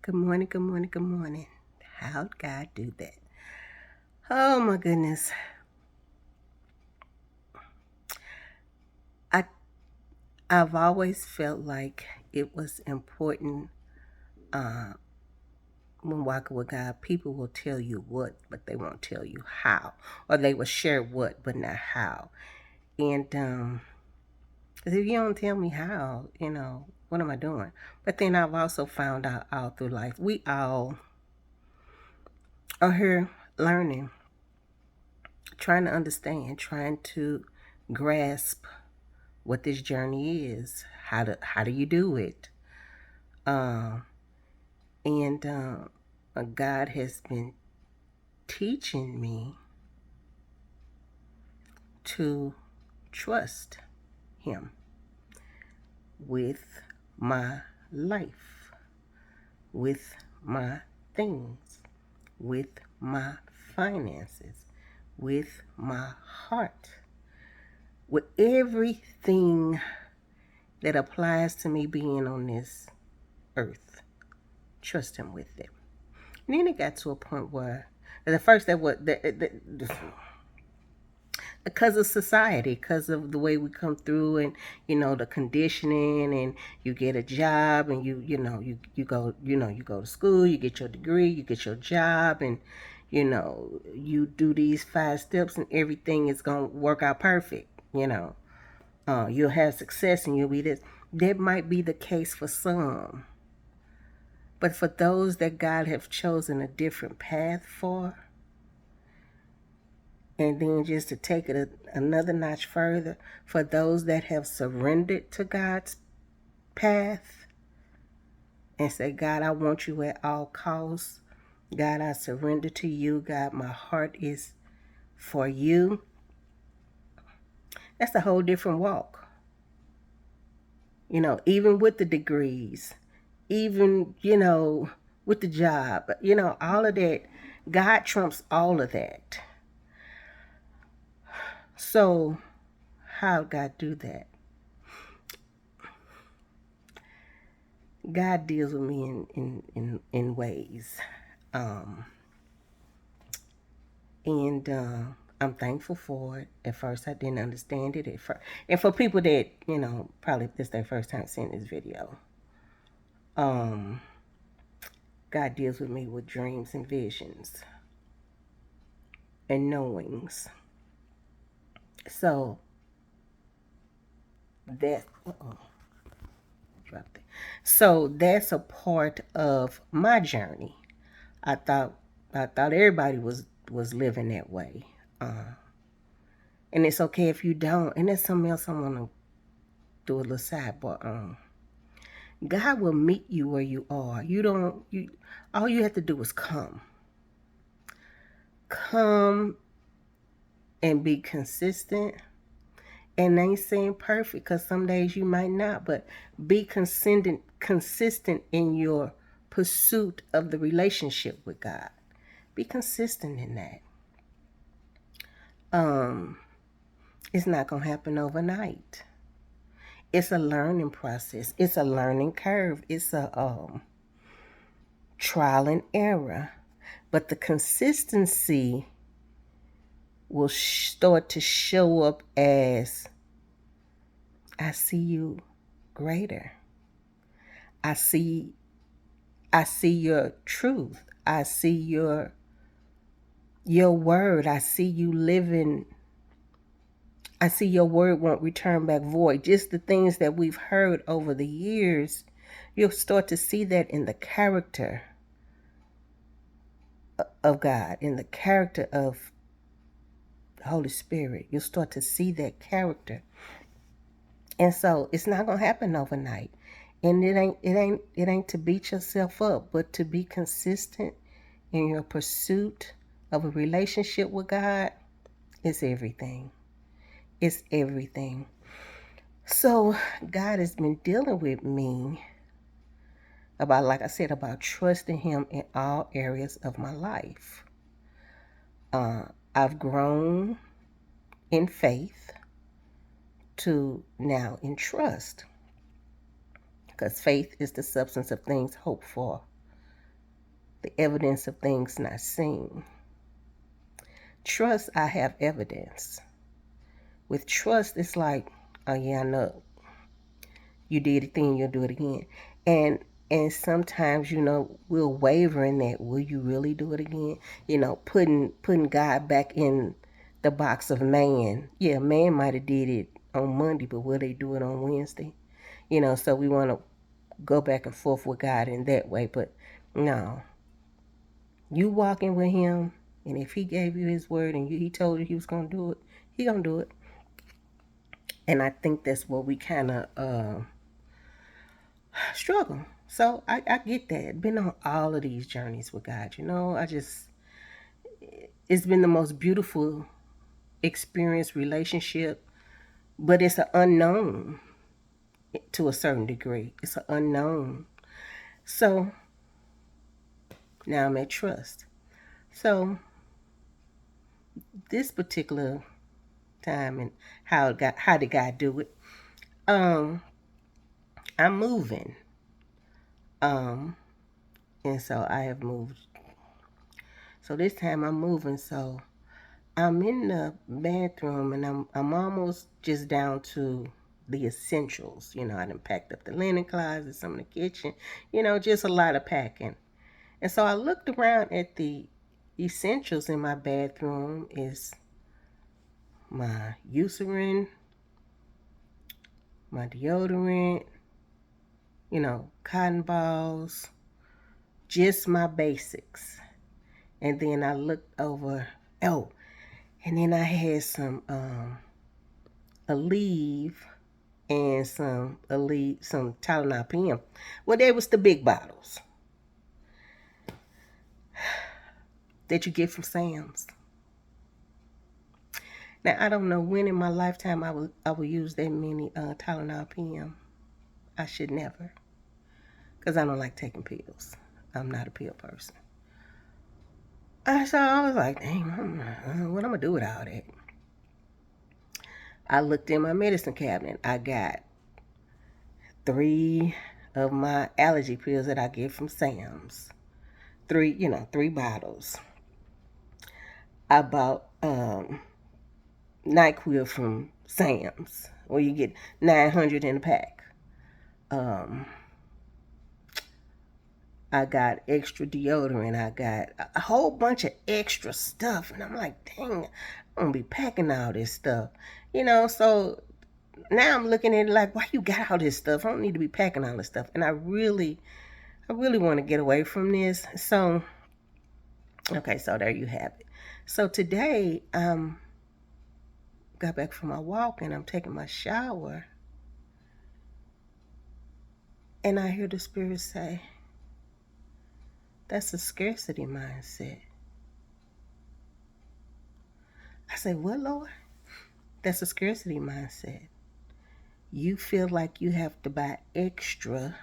Good morning, good morning, good morning. How'd God do that? Oh my goodness. I I've always felt like it was important uh, when walking with God. People will tell you what, but they won't tell you how, or they will share what, but not how. And 'cause if you don't tell me how, what am I doing? But then I've also found out all through life, we all are here learning, trying to understand, trying to grasp what this journey is. How do you do it? Um, and God has been teaching me to trust Him with my life, with my things, with my finances, with my heart, with everything that applies to me being on this earth. Trust Him with it. And then it got to a point where the first that what because of society, because of the way we come through, and the conditioning, and you get a job, and you go you go to school, you get your degree, you get your job, and you do these 5 steps, and everything is gonna work out perfect. You'll have success, and you'll be this. That might be the case for some. But for those that God have chosen a different path for, and then just to take it another notch further, for those that have surrendered to God's path and say, God, I want you at all costs. God, I surrender to you. God, my heart is for you. That's a whole different walk. Even with the degrees, even, with the job, all of that, God trumps all of that. So, how God do that? God deals with me in ways. Um, and I'm thankful for it. At first, I didn't understand it. At first. And for people that, probably this is their first time seeing this video, um, God deals with me with dreams and visions and knowings. So, that, dropped it. So, that's a part of my journey. I thought I thought everybody was living that way. Uh, and it's okay if you don't. And there's something else I want to do a little sidebar. God will meet you where you are. You don't. You all you have to do is come and be consistent. And I ain't saying perfect, because some days you might not, but be consistent in your pursuit of the relationship with God. Be consistent in that. It's not gonna happen overnight. It's a learning process. It's a learning curve. It's a trial and error. But the consistency will start to show up as, I see you greater. I see your truth. I see your word. I see you living. I see your word won't return back void. Just the things that we've heard over the years, you'll start to see that in the character of God, in the character of the Holy Spirit. You'll start to see that character. And so it's not gonna happen overnight. And it ain't to beat yourself up, but to be consistent in your pursuit of a relationship with God is everything. It's everything. So God has been dealing with me about, like I said, about trusting Him in all areas of my life. I've grown in faith to now in trust, because faith is the substance of things hoped for, the evidence of things not seen. Trust, I have evidence. With trust, it's like, oh yeah, I know you did a thing, you'll do it again. And and sometimes, we'll waver in that. Will you really do it again? Putting God back in the box of man. Yeah, man might have did it on Monday, but will they do it on Wednesday? So we want to go back and forth with God in that way. But no, you walking with Him, and if He gave you His word and He told you He was gonna do it, He gonna do it. And I think that's what we kind of struggle. So I get that. Been on all of these journeys with God. It's been the most beautiful experience, relationship, but it's an unknown to a certain degree. It's an unknown. So now I'm at trust. So this particular time and how did God do it? Um, I'm moving. Um, and so I have moved. So this time I'm moving. So I'm in the bathroom and I'm almost just down to the essentials. I done packed up the linen closet, some of the kitchen, just a lot of packing. And so I looked around at the essentials in my bathroom is my Eucerin, my deodorant, cotton balls, just my basics. And then I looked over, oh, and then I had some Aleve and some Tylenol PM. Well, there was the big bottles that you get from Sam's. Now I don't know when in my lifetime I will use that many Tylenol PM. I should never, because I don't like taking pills. I'm not a pill person. So I was like, dang, what I'm gonna do with all that? I looked in my medicine cabinet. I got 3 of my allergy pills that I get from Sam's. 3 bottles. I bought NyQuil from Sam's, where you get 900 in a pack. Um, I got extra deodorant. I got a whole bunch of extra stuff, and I'm like, dang, I'm gonna be packing all this stuff, So now I'm looking at it like, why you got all this stuff? I don't need to be packing all this stuff, and I really want to get away from this. So, okay, so there you have it. So today, got back from my walk and I'm taking my shower, and I hear the Spirit say, that's a scarcity mindset. I say, what, Lord? That's a scarcity mindset. You feel like you have to buy extra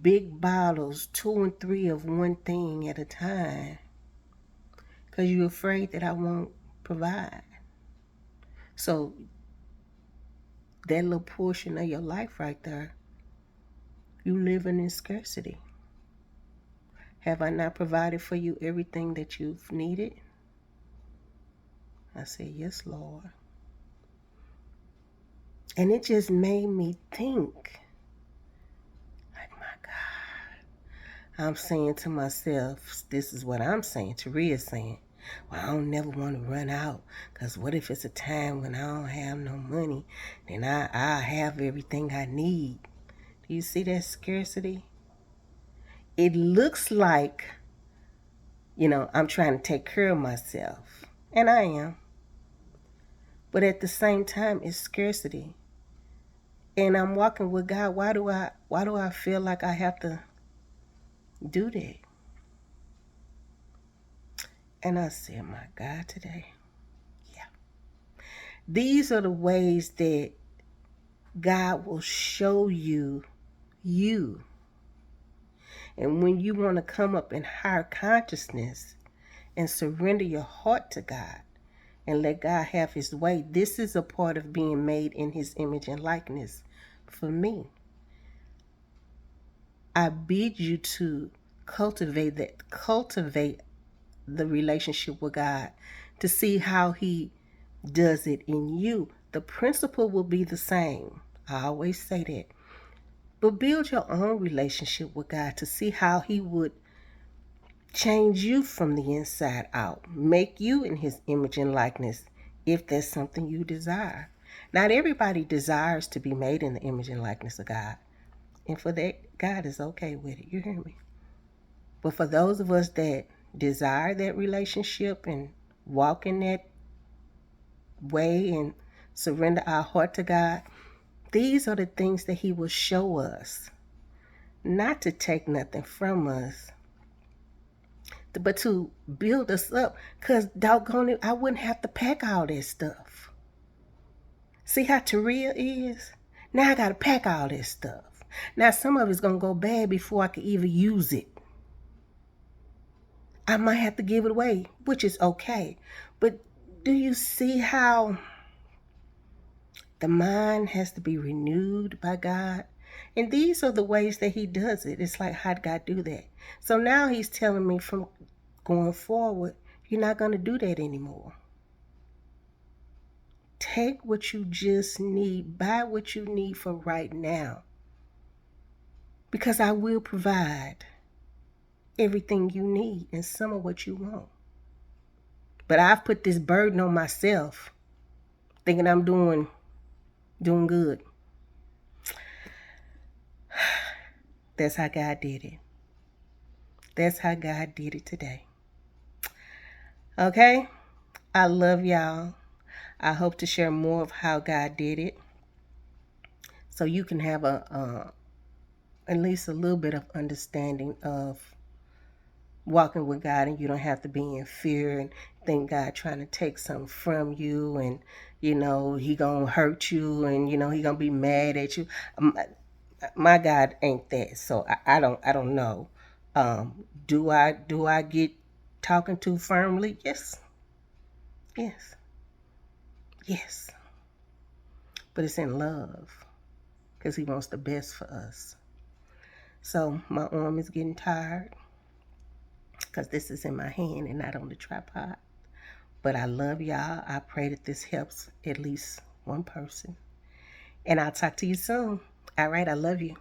big bottles, 2 and 3 of one thing at a time, because you're afraid that I won't provide. So that little portion of your life right there, you living in scarcity. Have I not provided for you everything that you've needed? I said, yes, Lord. And it just made me think, like, my God. I'm saying to myself, this is what I'm saying, Taria's saying, well, I don't never want to run out, because what if it's a time when I don't have no money? Then I have everything I need. Do you see that scarcity? It looks like, I'm trying to take care of myself. And I am. But at the same time, it's scarcity. And I'm walking with God. Why do I feel like I have to do that? And I said, my God, today. Yeah. These are the ways that God will show you you. And when you want to come up in higher consciousness and surrender your heart to God and let God have His way, this is a part of being made in His image and likeness for me. I bid you to cultivate the relationship with God to see how He does it in you. The principle will be the same. I always say that. But build your own relationship with God to see how He would change you from the inside out, make you in His image and likeness if that's something you desire. Not everybody desires to be made in the image and likeness of God. And for that, God is okay with it. You hear me? But for those of us that desire that relationship and walk in that way and surrender our heart to God, these are the things that He will show us. Not to take nothing from us, but to build us up. Because doggone it, I wouldn't have to pack all this stuff. See how Taria is? Now I got to pack all this stuff. Now some of it's going to go bad before I can even use it. I might have to give it away, which is okay. But do you see how the mind has to be renewed by God? And these are the ways that He does it. It's like, how did God do that? So now He's telling me from going forward, you're not going to do that anymore. Take what you just need, buy what you need for right now. Because I will provide everything you need and some of what you want. But I've put this burden on myself, thinking I'm doing good. That's how God did it. That's how God did it today. Okay? I love y'all. I hope to share more of how God did it so you can have at least a little bit of understanding of walking with God, and you don't have to be in fear and think God trying to take something from you, and He gonna hurt you, and He gonna be mad at you. My God ain't that, so I don't know. Do I get talking too firmly? Yes, yes, yes. But it's in love, because He wants the best for us. So my arm is getting tired because this is in my hand and not on the tripod. But I love y'all. I pray that this helps at least one person. And I'll talk to you soon. All right, I love you.